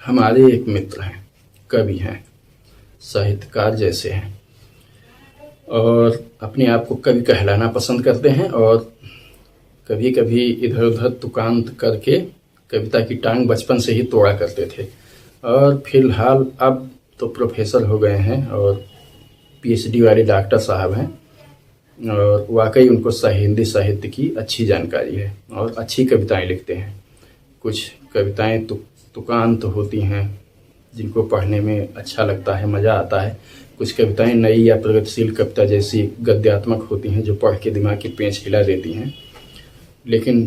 हमारे एक मित्र हैं, कवि हैं, साहित्यकार जैसे हैं और अपने आप को कवि कहलाना पसंद करते हैं और कभी कभी इधर उधर तुकांत करके कविता की टांग बचपन से ही तोड़ा करते थे और फिलहाल अब तो प्रोफेसर हो गए हैं और पीएचडी वाले डॉक्टर साहब हैं और वाकई उनको हिंदी साहित्य की अच्छी जानकारी है और अच्छी कविताएं लिखते हैं। कुछ कविताएं तुकांत होती हैं जिनको पढ़ने में अच्छा लगता है, मज़ा आता है। कुछ कविताएं नई या प्रगतिशील कविता जैसी गद्यात्मक होती हैं जो पढ़ के दिमाग की पेंच हिला देती हैं, लेकिन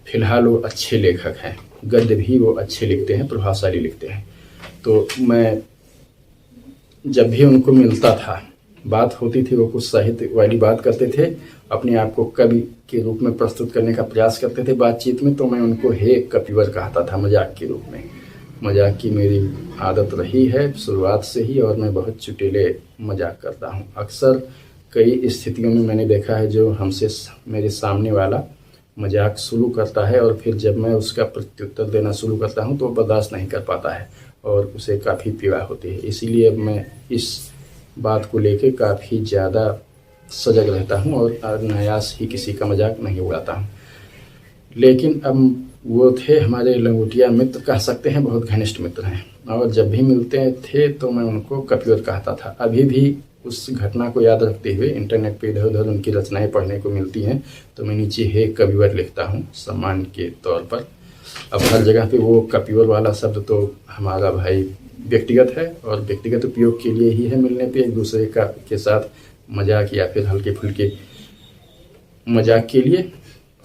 फ़िलहाल वो अच्छे लेखक हैं, गद्य भी वो अच्छे लिखते हैं, प्रभावशाली लिखते हैं। तो मैं जब भी उनको मिलता था, बात होती थी, वो कुछ साहित्य वाली बात करते थे, अपने आप को कवि के रूप में प्रस्तुत करने का प्रयास करते थे बातचीत में, तो मैं उनको हे कपिवर कहता था मजाक के रूप में। मजाक की मेरी आदत रही है शुरुआत से ही और मैं बहुत चुटेले मजाक करता हूँ। अक्सर कई स्थितियों में मैंने देखा है जो हमसे मेरे सामने वाला मजाक शुरू करता है और फिर जब मैं उसका प्रत्युत्तर देना शुरू करता हूँ तो वो बर्दाश्त नहीं कर पाता है और उसे काफ़ी पीड़ा होती है। इसीलिए अब मैं इस बात को लेके काफ़ी ज़्यादा सजग रहता हूँ और अनायास ही किसी का मजाक नहीं उड़ाता हूँ। लेकिन अब वो थे हमारे लंगोटिया मित्र, कह सकते हैं बहुत घनिष्ठ मित्र हैं और जब भी मिलते थे तो मैं उनको कपिवर कहता था। अभी भी उस घटना को याद रखते हुए इंटरनेट पे इधर उधर उनकी रचनाएं पढ़ने को मिलती हैं तो मैं नीचे हे कपिवर लिखता हूँ सम्मान के तौर पर। अब हर जगह पे वो कपिवर वाला शब्द तो हमारा भाई व्यक्तिगत है और व्यक्तिगत उपयोग के लिए ही है, मिलने पे एक दूसरे का के साथ मजाक या फिर हल्के फुल्के मजाक के लिए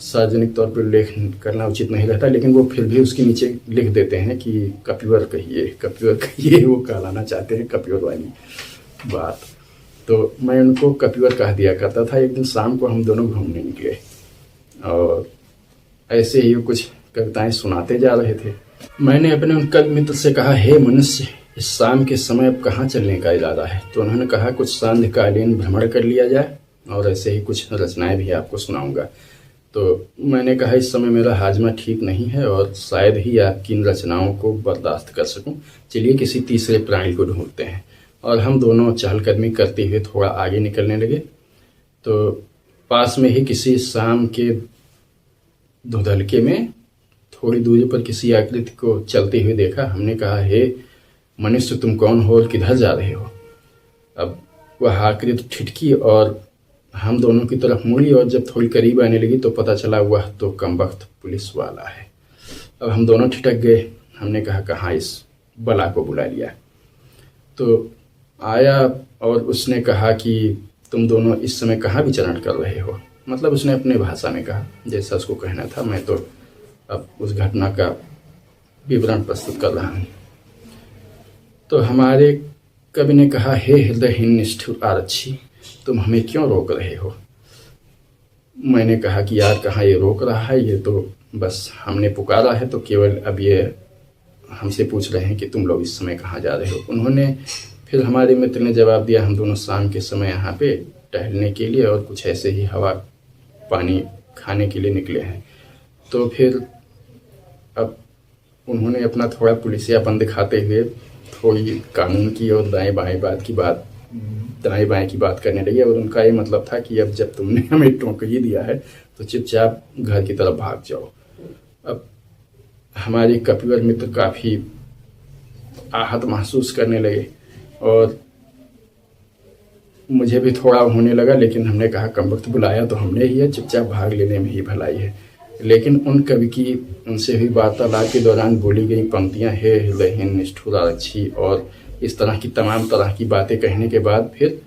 सार्वजनिक तौर पर उल्लेख करना उचित नहीं रहता, लेकिन वो फिर भी उसके नीचे लिख देते हैं कि कपिवर कहिए, वो कहलाना चाहते हैं कपिवर वाली बात। तो मैं उनको कपिवर कह दिया करता था। एक दिन शाम को हम दोनों घूमने निकले और ऐसे ही कुछ कविताएं सुनाते जा रहे थे। मैंने अपने उन कवि मित्र से कहा, हे मनुष्य, इस शाम के समय अब कहाँ चलने का इरादा है? तो उन्होंने कहा, कुछ सांध्यकालीन भ्रमण कर लिया जाए और ऐसे ही कुछ रचनाएं भी आपको सुनाऊंगा। तो मैंने कहा, इस समय मेरा हाजमा ठीक नहीं है और शायद ही आपकी इन रचनाओं को बर्दाश्त कर सकूं। चलिए किसी तीसरे प्राणी को ढूंढते हैं। और हम दोनों चहलकदमी करते हुए थोड़ा आगे निकलने लगे तो पास में ही किसी शाम के धुंधलके में थोड़ी दूरी पर किसी आकृति को चलते हुए देखा। हमने कहा, हे मनुष्य, तुम कौन हो और किधर जा रहे हो? अब वह आकृति ठिठकी और हम दोनों की तरफ मुड़ी और जब थोड़ी करीब आने लगी तो पता चला वह तो कमबख्त पुलिस वाला है। अब हम दोनों ठिठक गए। हमने कहा, कहाँ इस बला को बुला लिया? तो आया और उसने कहा कि तुम दोनों इस समय कहाँ विचरण कर रहे हो? मतलब उसने अपने भाषा में कहा जैसा उसको कहना था। मैं तो अब उस घटना का विवरण प्रस्तुत कर रहा हूँ। तो हमारे कवि ने कहा, हे हृदयहीन निष्ठुर आरक्षी, तुम हमें क्यों रोक रहे हो? मैंने कहा कि यार कहाँ ये रोक रहा है, ये तो बस हमने पुकारा है, तो केवल अब ये हमसे पूछ रहे हैं कि तुम लोग इस समय कहाँ जा रहे हो। उन्होंने फिर हमारे मित्र ने जवाब दिया, हम दोनों शाम के समय यहाँ पे टहलने के लिए और कुछ ऐसे ही हवा पानी खाने के लिए निकले हैं। तो फिर अब उन्होंने अपना थोड़ा पुलिसियापन दिखाते हुए थोड़ी कानून की और दाएं बाएं की बात करने लगे और उनका ये मतलब था कि अब जब तुमने हमें टोक ही दिया है तो चुपचाप घर की तरफ भाग जाओ। अब हमारे कपिवर मित्र काफ़ी आहत महसूस करने लगे और मुझे भी थोड़ा होने लगा, लेकिन हमने कहा, कम वक्त बुलाया तो हमने ही है, चुपचाप भाग लेने में ही भलाई है। लेकिन उन कवि की उनसे हुई वार्तालाप के दौरान बोली गई पंक्तियां, हे हृदयहीन निष्ठुर आरक्षी और इस तरह की तमाम तरह की बातें कहने के बाद फिर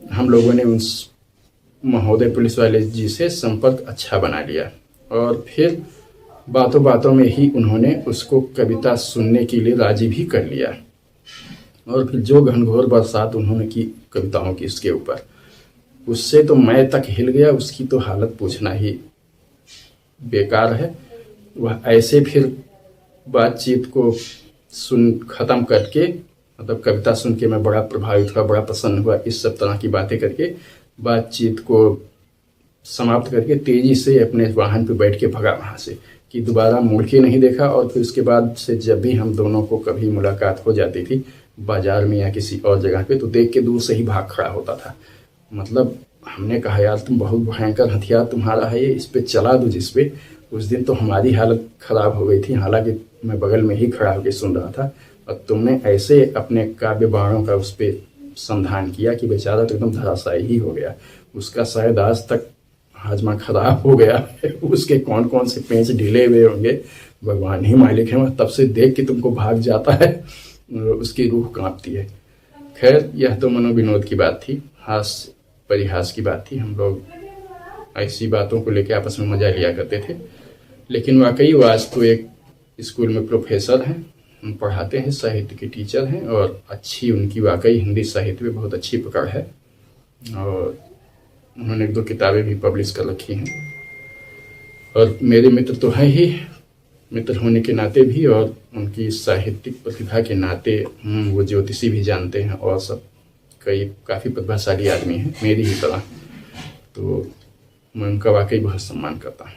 हम लोगों ने उस महोदय पुलिस वाले जी से संपर्क अच्छा बना लिया और फिर बातों बातों में ही उन्होंने उसको कविता सुनने के लिए राजी भी कर लिया। और फिर जो घनघोर बरसात उन्होंने की कविताओं की उसके ऊपर, उससे तो मैं तक हिल गया। उसकी तो हालत पूछना ही बेकार है। वह ऐसे फिर बातचीत को ख़त्म करके, मतलब कविता सुन के मैं बड़ा प्रभावित हुआ, बड़ा प्रसन्न हुआ। इस सब तरह की बातें करके बातचीत को समाप्त करके तेज़ी से अपने वाहन पर बैठ के भगा वहाँ से कि दोबारा मुड़ के नहीं देखा। और फिर उसके बाद से जब भी हम दोनों को कभी मुलाकात हो जाती थी बाजार में या किसी और जगह पे, तो देख के दूर से ही भाग खड़ा होता था। मतलब हमने कहा यार तुम बहुत भयंकर हथियार तुम्हारा है ये, इस पे चला दो जिस पे। उस दिन तो हमारी हालत ख़राब हो गई थी, हालांकि मैं बगल में ही खड़ा होकर सुन रहा था, और तुमने ऐसे अपने काव्य बाणों का उस पर संधान किया कि बेचारा तो एकदम धराशायी ही हो गया। उसका शायद आज तक हाजमा खराब हो गया है, उसके कौन कौन से पेंच ढीले हुए होंगे भगवान ही मालिक है। तब से देख के तुमको भाग जाता है, उसकी रूह कांपती है। खैर यह तो मनोविनोद की बात थी, हास्य परिहास की बात थी। हम लोग ऐसी बातों को लेकर आपस में मजा लिया करते थे। लेकिन वाकई वो आज तो एक स्कूल में प्रोफेसर हैं, पढ़ाते हैं, साहित्य के टीचर हैं, और अच्छी उनकी वाकई हिंदी साहित्य में बहुत अच्छी पकड़ है। और उन्होंने 1-2 किताबें भी पब्लिश कर रखी हैं। और मेरे मित्र तो हैं ही, मित्र होने के नाते भी, और उनकी साहित्यिक प्रतिभा के नाते वो ज्योतिषी भी जानते हैं, और सब काफ़ी प्रतिभाशाली आदमी हैं मेरी ही तरह। तो मैं उनका वाकई बहुत सम्मान करता हूँ।